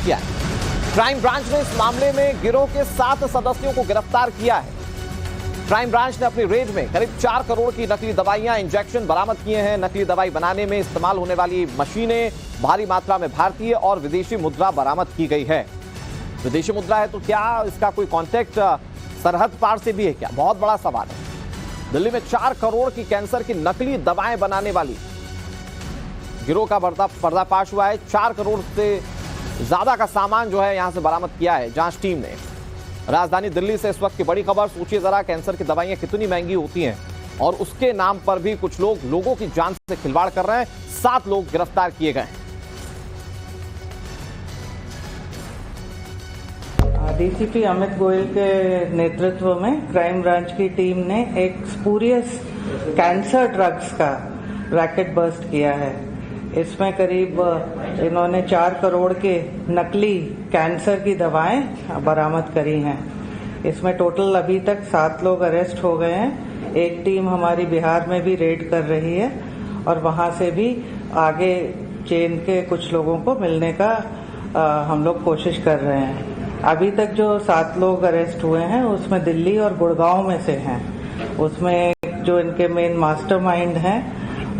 किया है। Crime branch ने इस मामले में गिरोह के 7 सदस्यों को गिरफ्तार किया है। क्राइम ब्रांच ने अपनी रेड में करीब 4 करोड़ की नकली दवाइयां, इंजेक्शन बरामद किए हैं। नकली दवाई बनाने में इस्तेमाल होने वाली मशीनें, भारी मात्रा में भारतीय और विदेशी मुद्रा बरामद की गई है। विदेशी मुद्रा है तो क्या इसका कोई कॉन्टेक्ट सरहद पार से भी है क्या? बहुत बड़ा सवाल है। दिल्ली में 4 करोड़ की कैंसर की नकली दवाएं बनाने वाली गिरोह का पर्दाफाश हुआ है। 4 करोड़ से ज्यादा का सामान जो है यहां से बरामद किया है जांच टीम ने। राजधानी दिल्ली से इस वक्त की बड़ी खबर। सोचिए जरा, कैंसर की दवाइयां कितनी महंगी होती हैं और उसके नाम पर भी कुछ लोग लोगों की जान से खिलवाड़ कर रहे हैं। 7 लोग गिरफ्तार किए गए हैं। डीसीपी अमित गोयल के नेतृत्व में क्राइम ब्रांच की टीम ने एक स्पूरियस कैंसर ड्रग्स का रैकेट बस्ट किया है। इसमें करीब इन्होंने 4 करोड़ के नकली कैंसर की दवाएं बरामद करी हैं। इसमें टोटल अभी तक 7 लोग अरेस्ट हो गए हैं। एक टीम हमारी बिहार में भी रेड कर रही है और वहां से भी आगे चेन के कुछ लोगों को मिलने का हम लोग कोशिश कर रहे हैं। अभी तक जो 7 लोग अरेस्ट हुए हैं उसमें दिल्ली और गुड़गांव में से हैं। उसमें जो इनके मेन मास्टरमाइंड हैं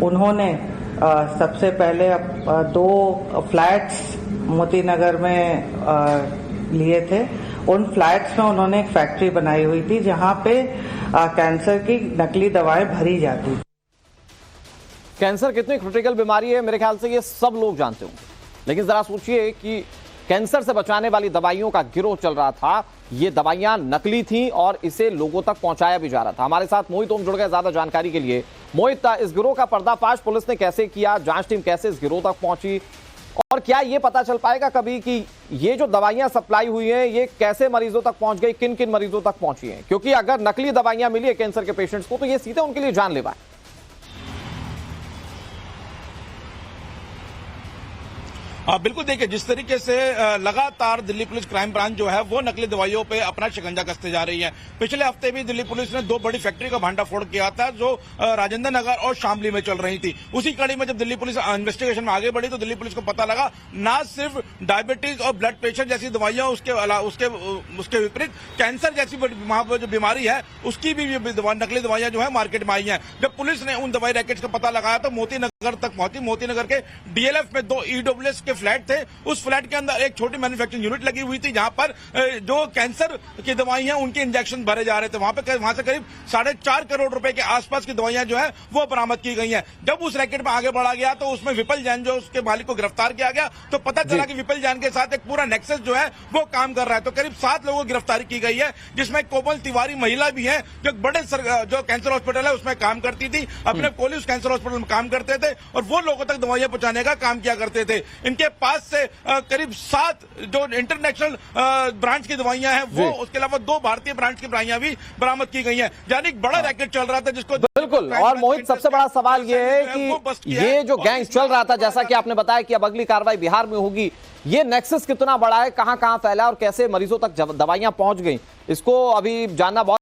उन्होंने सबसे पहले 2 फ्लैट्स मोती नगर में लिए थे। उन फ्लैट्स में उन्होंने एक फैक्ट्री बनाई हुई थी जहां पे कैंसर की नकली दवाएं भरी जाती। कैंसर कितनी क्रिटिकल बीमारी है मेरे ख्याल से ये सब लोग जानते होंगे, लेकिन जरा सोचिए कि कैंसर से बचाने वाली दवाइयों का गिरोह चल रहा था। ये दवाइयां नकली थी और इसे लोगों तक पहुंचाया भी जा रहा था। हमारे साथ मोहित ओम जुड़ गए ज्यादा जानकारी के लिए। मोहित, इस गिरोह का पर्दाफाश पुलिस ने कैसे किया? जांच टीम कैसे इस गिरोह तक पहुंची और क्या ये पता चल पाएगा कभी कि ये जो दवाइयां सप्लाई हुई हैं ये कैसे मरीजों तक पहुंच गई, किन किन मरीजों तक पहुंची हैं? क्योंकि अगर नकली दवाइयां मिली है कैंसर के पेशेंट्स को तो ये सीधे उनके लिए जानलेवा है। बिल्कुल, देखिए जिस तरीके से लगातार दिल्ली पुलिस क्राइम ब्रांच जो है वो नकली दवाइयों पे अपना शिकंजा कसते जा रही है। पिछले हफ्ते भी दिल्ली पुलिस ने 2 बड़ी फैक्ट्री का भांडाफोड़ किया था जो राजेंद्र नगर और शामली में चल रही थी। उसी कड़ी में जब दिल्ली पुलिस इन्वेस्टिगेशन में आगे बढ़ी तो दिल्ली पुलिस को पता लगा ना सिर्फ डायबिटीज और ब्लड प्रेशर जैसी दवाइयां, उसके विपरीत कैंसर जैसी जो बीमारी है उसकी भी नकली दवाइयां जो है मार्केट में आई हैं। जब पुलिस ने उन दवाई रैकेट्स का पता लगाया तो मोती नगर तक पहुंची। मोती नगर के डीएलएफ में 2 ईडब्ल्यूएस के फ्लैट थे। उस फ्लैट के अंदर एक छोटी मैन्युफैक्चरिंग यूनिट लगी हुई थी जहां पर जो कैंसर की दवाई हैं उनके इंजेक्शन भरे जा रहे थे। वहां से करीब 4.5 करोड़ रुपए के आसपास की दवाइयां जो है वो बरामद की गई हैं। जब उस रैकेट में आगे बढ़ा गया तो उसमें विपल जैन जो उसके मालिक को गिरफ्तार किया गया तो पता चला कि विपल जैन के साथ एक पूरा नेक्सस जो है वो काम कर रहा है। तो करीब 7 लोगों की गिरफ्तारी की गई है जिसमें कोमल तिवारी महिला भी है जो बड़े जो कैंसर हॉस्पिटल है उसमें काम करती थी। अपने कोली उस कैंसर हॉस्पिटल में काम करते थे और वो लोगों तक दवाइयां पहुंचाने का काम किया करते थे। इनके पास से करीब 7 जो इंटरनेशनल ब्रांच की दवाइयां हैं वो, उसके अलावा 2 भारतीय ब्रांच की दवाइयां भी बरामद की गई हैं। यानी बड़ा रैकेट चल रहा था जिसको बिल्कुल। और मोहित, सबसे बड़ा सवाल ये है कि ये जो गैंग चल रहा था, जैसा कि आपने बताया कि अब अगली कार्रवाई बिहार में होगी, ये नेक्सस कितना बड़ा है, कहां कहां फैला और कैसे मरीजों तक दवाइयां पहुंच गई, इसको अभी जानना बहुत